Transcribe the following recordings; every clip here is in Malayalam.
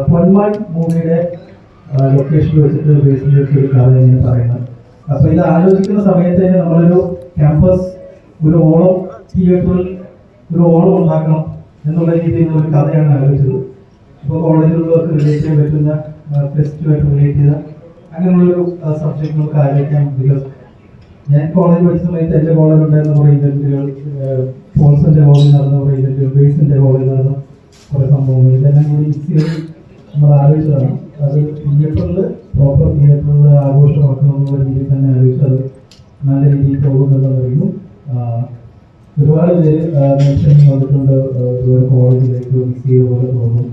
പൊന്മാൻ മൂവിയുടെ ലൊക്കേഷനിൽ വെച്ചിട്ട് ബേസിൽ വെച്ചൊരു കഥ ഇങ്ങനെ പറയുന്നത്. അപ്പോൾ ഇത് ആലോചിക്കുന്ന സമയത്ത് തന്നെ നമ്മളൊരു ക്യാമ്പസ് ഒരു ഓണം തിയേറ്ററിൽ ഒരു ഓണം ഉണ്ടാക്കണം എന്നുള്ള രീതിയിലുള്ള ഒരു കഥയാണ് ആലോചിച്ചത്. ഇപ്പോൾ കോളേജിലുള്ളവർക്ക് റിലേറ്റ് ചെയ്യാൻ പറ്റുന്ന ഫെസ്റ്റുമായിട്ട് റിലേറ്റ് ചെയ്ത അങ്ങനെയുള്ളൊരു സബ്ജക്റ്റ് നമുക്ക് ആലോചിക്കാം. ബിക്കോസ് ഞാൻ കോളേജ് പഠിച്ച സമയത്ത് എൻ്റെ കോളേജിൽ ഉണ്ടായിരുന്ന കുറേ ഇവൻറ്റുകൾ, പോൾസിൻ്റെ കോളേജിൽ നടന്ന കുറേ ഇവൻറ്റുകൾ, ബേസിൻ്റെ കോളേജിൽ നടന്ന കുറേ സംഭവങ്ങൾ, ഇതെല്ലാം കൂടി മിക്സ് ചെയ്ത് നമ്മൾ ആലോചിച്ചതാണ്. അത് തിയേറ്ററിൽ പ്രോപ്പർ തിയേറ്ററിൽ ആഘോഷമാക്കണമെന്നുള്ള രീതിയിൽ തന്നെ ആലോചിച്ച് അത് നല്ല രീതിയിൽ പോകുന്നുണ്ടെന്ന് അറിയുന്നു. ഒരുപാട് പേര് മെൻഷൻ വന്നിട്ടുണ്ട്, ഒരുപാട് കോളേജിലേക്ക് മിക്സ് ചെയ്ത പോലെ തോന്നും.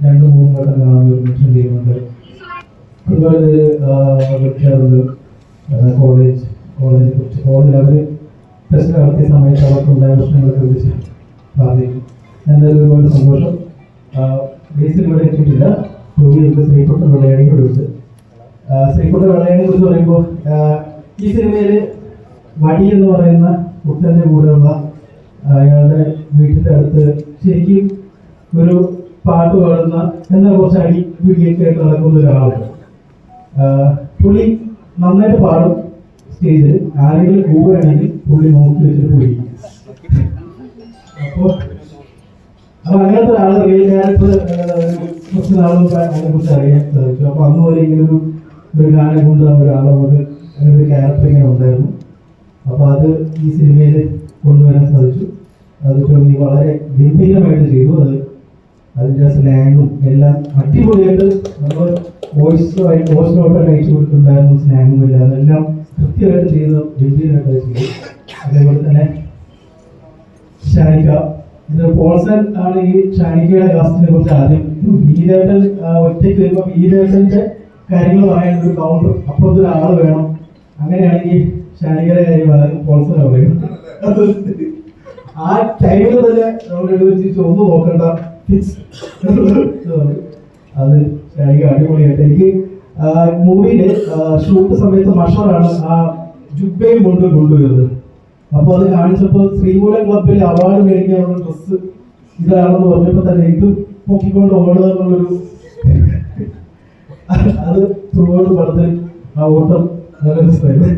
2-3 വട്ടം കാണുമ്പോൾ മെൻഷൻ ചെയ്യുന്നുണ്ട്. ഒരുപാട് പേര് വിളിക്കാറുണ്ട് കോളേജിനെ കുറിച്ച്. കോളേജിൽ അവർ ടെസ്റ്റ് നടത്തിയ സമയത്ത് അവർക്കുണ്ടായ പ്രശ്നങ്ങളൊക്കെ വിളിച്ച് പ്രാർത്ഥിക്കും. എന്തായാലും ഒരുപാട് സന്തോഷം. ബേസിൽ ഇവിടെ എത്തിയിട്ടില്ല. ശ്രീകുട്ടൻ വെള്ളയാണിയെ കുറിച്ച് ശ്രീകുട്ടൻ വെള്ളയാണിയെ കുറിച്ച് പറയുമ്പോൾ ഈ സിനിമയിൽ വടി എന്ന് പറയുന്ന കുട്ടൻ്റെ കൂടെയുള്ള അയാളുടെ വീട്ടിൻ്റെ അടുത്ത് ശരിക്കും ഒരു പാട്ട് പാടുന്ന എന്നാൽ കുറച്ച് അടി പിടിയൊക്കെ ആയിട്ട് നടക്കുന്ന ഒരാളാണ്. പുള്ളി നന്നായിട്ട് പാടും സ്റ്റേജിൽ. ആരെങ്കിലും കൂടെയാണെങ്കിൽ പുള്ളി നോക്കി വെച്ചിട്ട് പുള്ളി. അപ്പോൾ അങ്ങനത്തെ ഒരാൾ റിയൽ ക്യാരക്ടർ കുറച്ച് നാളും അതിനെക്കുറിച്ച് അറിയാൻ സാധിച്ചു. അപ്പോൾ അന്ന് പോലെ ഇങ്ങനെ ഒരു ഗാനം കൊണ്ട് ഒരാളെ കൊണ്ട് അങ്ങനെ ഒരു ക്യാരക്ടർ ഇങ്ങനെ ഉണ്ടായിരുന്നു. അപ്പോൾ അത് ഈ സിനിമയിൽ കൊണ്ടുവരാൻ സാധിച്ചു. അത് ടോമി വളരെ ഗംഭീരമായിട്ട് ചെയ്തു. അതിൻ്റെ സ്ലാങ്ങും എല്ലാം അടിപൊളിയായിട്ട് നമ്മൾ വോയിസ് നോട്ടൊക്കെ അയച്ചു കൊടുത്തിട്ടുണ്ടായിരുന്നു. സ്ലാങ്ങും ഇല്ല, അതെല്ലാം കൃത്യമായിട്ട് ചെയ്ത് ഗംഭീരമായിട്ട് ചെയ്തു. അതേപോലെ തന്നെ ഷാനിക, ഇത് പോൾസൺ ആണ് ഈ ഷാനികയുടെ കാസ്റ്റിനെ കുറിച്ച് ആദ്യം. വീരേട്ടൻ ഒറ്റയ്ക്ക് വരുമ്പോൾ വീരേട്ടൻ്റെ കാര്യങ്ങൾ പറയാൻ ഒരു കൗണ്ടർ അപ്പുറത്തൊരു ആൾ വേണം. അങ്ങനെയാണെങ്കിൽ ഷാനികയുടെ കാര്യം പോൾസൺ പറയുന്നത്. ആ ടൈമിൽ തന്നെ നമ്മളോട് വെച്ച് ഒന്നും നോക്കണ്ട, അത് ഷാനിക അടിപൊളിയായിട്ട്. എനിക്ക് മൂവിയില് ഷൂട്ട് സമയത്ത് മഷറാണ് ആ ജുബയും കൊണ്ടുവരുന്നത്. അപ്പോൾ അത് കാണിച്ചപ്പോൾ ശ്രീമൂലം ക്ലബിൽ അവാർഡ് മേടിക്കാനുള്ള ഡ്രസ്സ് ഇതാണെന്ന് പറഞ്ഞപ്പോൾ തന്നെ ഇത് പൊക്കിക്കൊണ്ട് ഓടുക എന്നുള്ളൊരു അത് ത്രൂഔട്ട് പടത്തിൽ ആ ഓട്ടം നല്ല രസമായിരുന്നു.